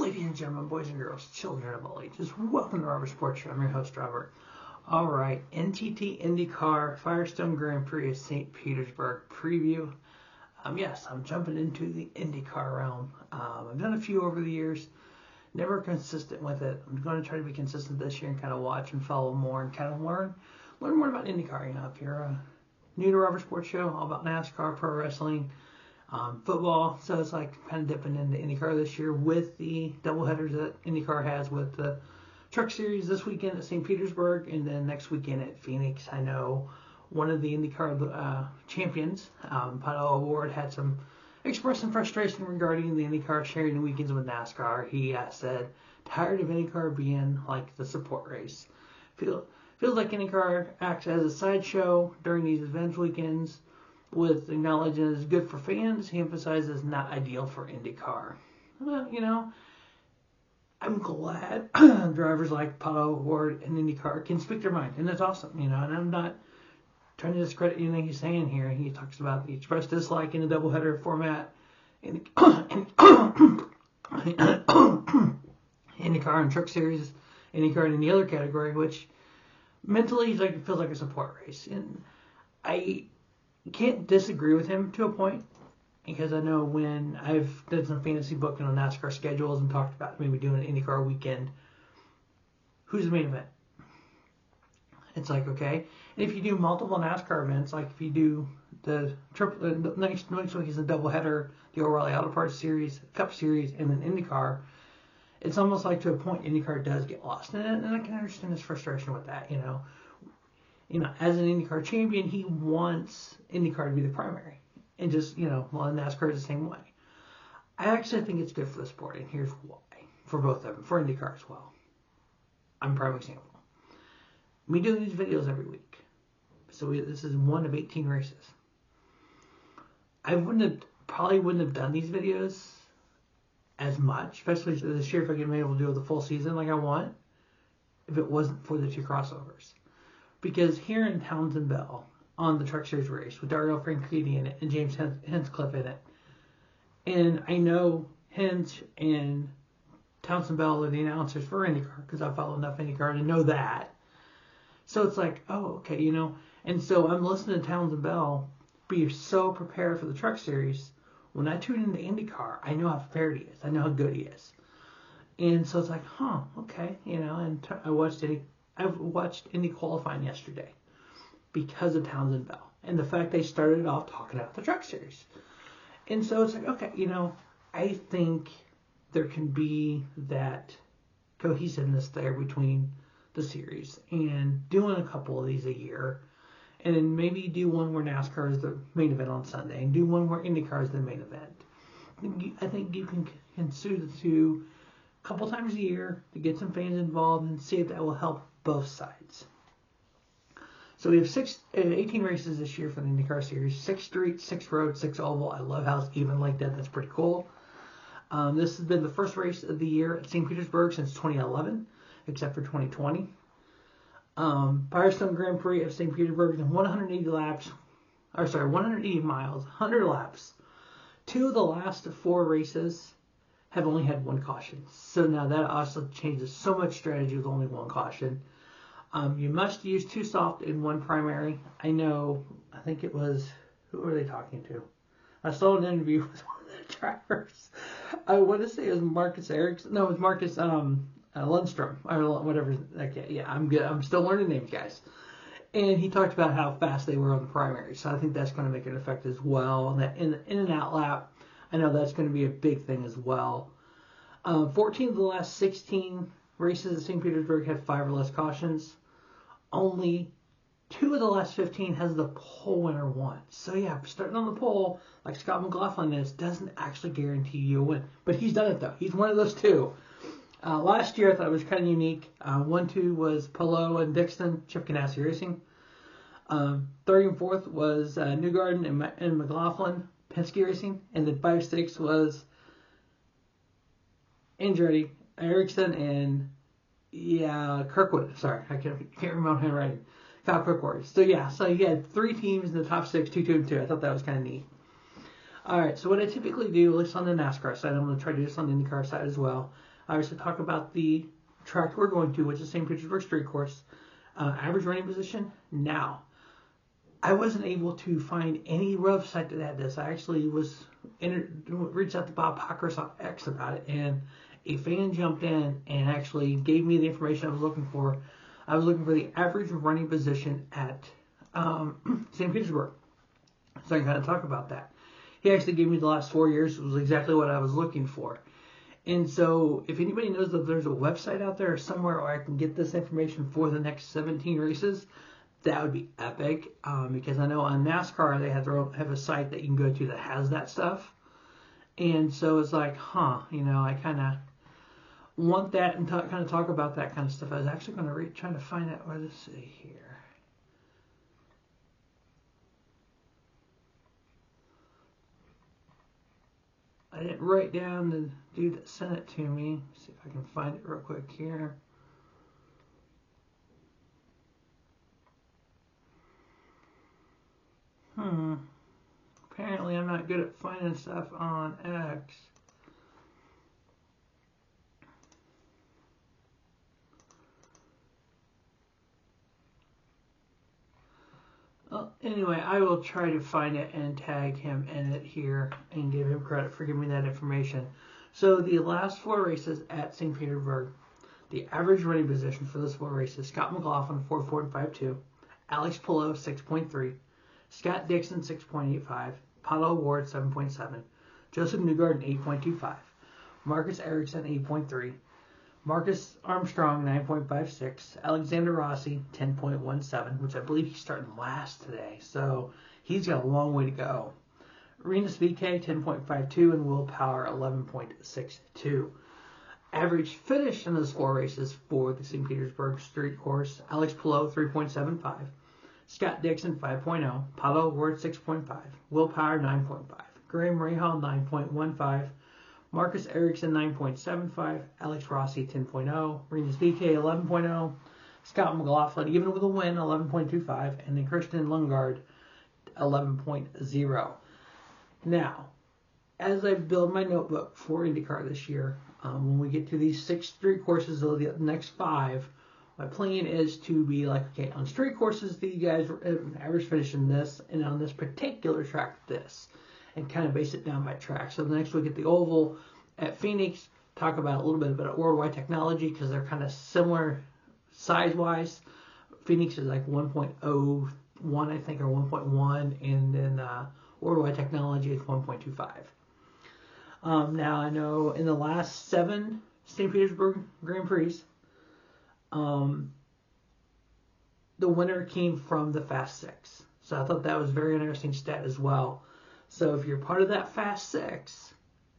Ladies and gentlemen, boys and girls, children of all ages, welcome to Robert Sports Show. I'm your host, Robert. Alright, NTT Indy Car Firestone Grand Prix of St. Petersburg preview. Yes, I'm jumping into the IndyCar realm. I've done a few over the years, never consistent with it. I'm going to try to be consistent this year and kind of watch and follow more and kind of learn more about IndyCar. You know, if you're new to Robert Sports Show, all about NASCAR, pro wrestling, football, so it's like kind of dipping into IndyCar this year with the doubleheaders that IndyCar has with the Truck Series this weekend at St. Petersburg and then next weekend at Phoenix. I know one of the IndyCar champions, Pato O'Ward, had expressed some frustration regarding the IndyCar sharing the weekends with NASCAR. He said, tired of IndyCar being like the support race. Feels like IndyCar acts as a sideshow during these events weekends. With acknowledging it's good for fans, he emphasizes not ideal for IndyCar. Well, you know, I'm glad drivers like Pato O'Ward and IndyCar can speak their mind, and that's awesome, you know, and I'm not trying to discredit anything he's saying here. He talks about the expressed dislike in the doubleheader format, IndyCar and Truck Series, IndyCar in the other category, which mentally it feels like a support race. And I can't disagree with him to a point, because I know when I've done some fantasy booking on NASCAR schedules and talked about maybe doing an IndyCar weekend, who's the main event? It's like, okay, and if you do multiple NASCAR events, like if you do the next week is a doubleheader, the O'Reilly Auto Parts Series, Cup Series, and then IndyCar, it's almost like to a point IndyCar does get lost. And I can understand his frustration with that, you know. You know, as an IndyCar champion, he wants IndyCar to be the primary. And just, you know, well, NASCAR is the same way. I actually think it's good for the sport, and here's why. For both of them, for IndyCar as well. I'm a prime example. Me doing these videos every week. So this is one of 18 races. I probably wouldn't have done these videos as much, especially this year if I could be able to do the full season like I want, if it wasn't for the two crossovers. Because here in Townsend Bell, on the Truck Series race, with Dario Franchitti in it and James Hinchcliffe in it, and I know Hinch and Townsend Bell are the announcers for IndyCar, because I follow enough IndyCar to know that. So it's like, oh, okay, you know, and so I'm listening to Townsend Bell be so prepared for the Truck Series. When I tune into IndyCar, I know how prepared he is. I know how good he is. And so it's like, okay, you know, and I've watched Indy qualifying yesterday because of Townsend Bell and the fact they started off talking about the Truck Series. And so it's like, okay, you know, I think there can be that cohesiveness there between the series and doing a couple of these a year, and then maybe do one where NASCAR is the main event on Sunday and do one where IndyCar is the main event. I think you can consider the two a couple times a year to get some fans involved and see if that will help both sides. So we have 18 races this year for the IndyCar Series. 6 street, 6 road, 6 oval. I love how it's even like that. That's pretty cool. This has been the first race of the year at St. Petersburg since 2011, except for 2020. Firestone Grand Prix of St. Petersburg is 180 miles, 100 laps. 2 of the last 4 races have only had 1 caution. So now that also changes so much strategy with only 1 caution. You must use 2 soft and 1 primary. I think it was, who were they talking to? I saw an interview with one of the drivers. I want to say it was Marcus Erickson. No, it was Marcus Lundstrom, or whatever. Okay, yeah, I'm good. I'm still learning names, guys. And he talked about how fast they were on the primary. So I think that's going to make an effect as well. And that in and out lap, I know that's going to be a big thing as well. 14 of the last 16 races at St. Petersburg have 5 or less cautions. Only 2 of the last 15 has the pole winner won. So yeah, starting on the pole, like Scott McLaughlin is, doesn't actually guarantee you a win. But he's done it though. He's one of those 2. Last year I thought it was kind of unique. 1-2 was Polo and Dixon, Chip Ganassi Racing. 3rd and 4th was Newgarden and McLaughlin, Penske Racing. And then 5-6 was Andretti, Erickson, and Kirkwood. Sorry, I can't remember handwriting. Kyle Kirkwood. So you had 3 teams in the top 6, 2, 2, and 2. I thought that was kind of neat. All right, so what I typically do, at least on the NASCAR side, I'm going to try to do this on the IndyCar side as well. Obviously, talk about the track we're going to, which is St. Petersburg Street Course. Average running position. Now, I wasn't able to find any website that had this. I actually reached out to Bob Pockers on X about it, and a fan jumped in and actually gave me the information I was looking for. I was looking for the average running position at St. Petersburg. So I can kind of talk about that. He actually gave me the last 4 years. It was exactly what I was looking for. And so if anybody knows that there's a website out there somewhere where I can get this information for the next 17 races, that would be epic. Because I know on NASCAR they have a site that you can go to that has that stuff. And so it's like, I kind of want that and kind of talk about that kind of stuff. I was actually going to trying to find out what to say here. I didn't write down the dude that sent it to me. Let's see if I can find it real quick here. Apparently I'm not good at finding stuff on X. Well, anyway, I will try to find it and tag him in it here and give him credit for giving me that information. So the last 4 races at St. Petersburg, the average running position for those 4 races: Scott McLaughlin 4.52, Alex Palou 6.3, Scott Dixon 6.85, Pato Ward 7.7, Joseph Newgarden 8.25, Marcus Ericsson 8.3, Marcus Armstrong 9.56, Alexander Rossi 10.17, which I believe he's starting last today, so he's got a long way to go. Rinus VeeKay 10.52 and Will Power 11.62. Average finish in those 4 races for the St. Petersburg Street Course: Alex Palou 3.75, Scott Dixon 5.0, Pato Ward 6.5, Will Power 9.5, Graham Rahal 9.15, Marcus Ericsson 9.75, Alex Rossi 10.0, Rinus VeeKay 11.0, Scott McLaughlin, even with a win, 11.25, and then Christian Lundgaard 11.0. Now, as I build my notebook for IndyCar this year, when we get to these 6 street courses of the next 5, my plan is to be like, okay, on street courses, the guys average finishing this, and on this particular track, this, and kind of base it down by track. So the next week at the Oval at Phoenix, talk about a little bit about worldwide technology, because they're kind of similar size-wise. Phoenix is like 1.01, I think, or 1.1, and then worldwide technology is 1.25. Now, I know in the last 7 St. Petersburg Grand Prix, the winner came from the Fast 6. So I thought that was a very interesting stat as well. So if you're part of that Fast 6,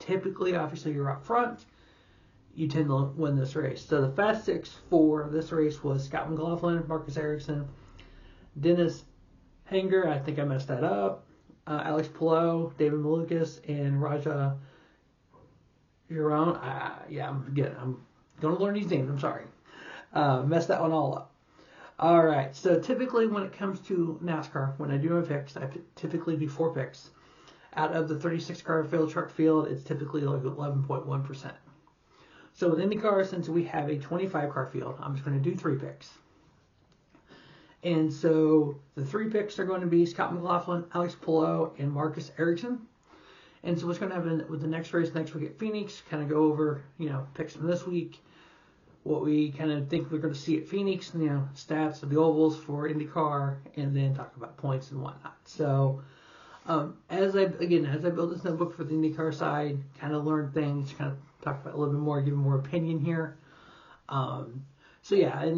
typically, obviously, you're up front, you tend to win this race. So the Fast 6 for this race was Scott McLaughlin, Marcus Ericsson, Dennis Hanger, I think I messed that up, Alex Palou, David Malukas, and Raja Giron. I'm going to learn these names, I'm sorry. Messed that one all up. Alright, so typically when it comes to NASCAR, when I do my picks, I typically do 4 picks. Out of the 36 car field, truck field, it's typically like 11.1%. So with IndyCar, since we have a 25 car field, I'm just going to do 3 picks. And so the 3 picks are going to be Scott McLaughlin, Alex Palou, and Marcus Ericsson. And so what's going to happen with the next race next week at Phoenix, kind of go over, picks from this week, what we kind of think we're going to see at Phoenix, stats of the ovals for IndyCar, and then talk about points and whatnot. So as I build this notebook for the IndyCar side, kind of learn things, kind of talk about a little bit more, give more opinion here. And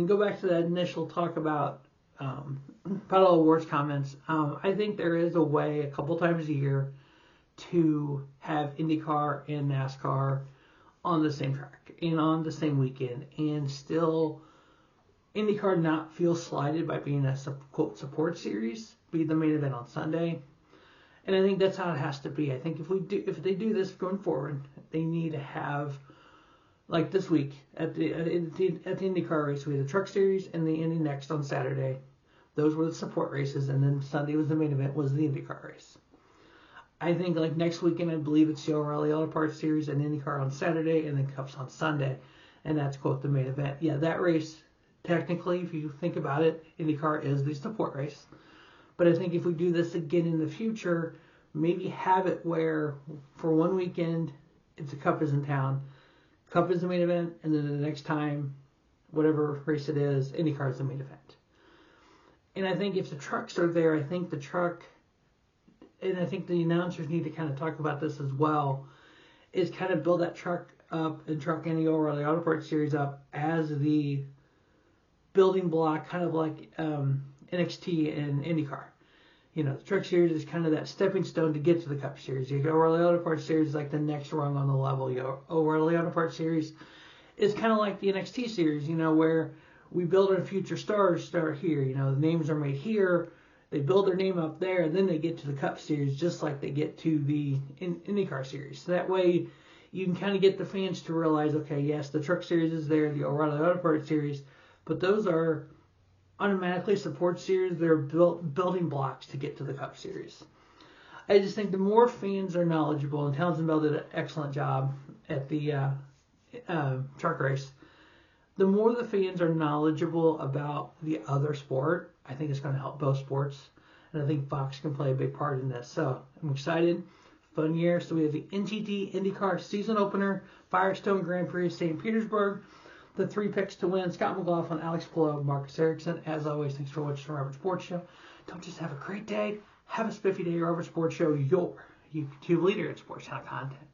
go back to that initial talk about Paddle Awards comments. I think there is a way a couple times a year to have IndyCar and NASCAR on the same track and on the same weekend, and still IndyCar not feel slighted by being a quote support series, be the main event on Sunday. And I think that's how it has to be. I think if they do this going forward, they need to have, like this week at the IndyCar race, we had the Truck Series and the Indy Next on Saturday. Those were the support races, and then Sunday was the main event, was the IndyCar race. I think like next weekend, I believe it's the O'Reilly Auto Parts Series and IndyCar on Saturday, and then Cups on Sunday, and that's quote the main event. Yeah, that race, technically, if you think about it, IndyCar is the support race. But I think if we do this again in the future, maybe have it where for one weekend, if the Cup is in town, Cup is the main event, and then the next time, whatever race it is, IndyCar is the main event. And I think if the trucks are there, I think the truck, and I think the announcers need to kind of talk about this as well, is kind of build that truck up and truck any O'Reilly Auto Parts Series up as the building block, kind of like NXT and IndyCar. You know, the Truck Series is kind of that stepping stone to get to the Cup Series. The O'Reilly Auto Parts Series is like the next rung on the level. The O'Reilly Auto Parts Series is kind of like the NXT Series, you know, where we build our future stars start here. You know, the names are made here. They build their name up there, and then they get to the Cup Series just like they get to the IndyCar Series. So that way you can kind of get the fans to realize, okay, yes, the Truck Series is there, the O'Reilly Auto Parts Series, but those are automatically support series. They're building blocks to get to the Cup Series. I just think the more fans are knowledgeable, and Townsend Bell did an excellent job at the truck race, the more the fans are knowledgeable about the other sport, I think it's going to help both sports. And I think Fox can play a big part in this. So I'm excited. Fun year. So we have the NTT Indy Car season opener, Firestone Grand Prix, St. Petersburg. The 3 picks to win: Scott McLaughlin, Alex Palou, Marcus Ericsson. As always, thanks for watching the Robert Sports Show. Don't just have a great day, have a spiffy day. Robert Sports Show, your YouTube leader in sports channel content.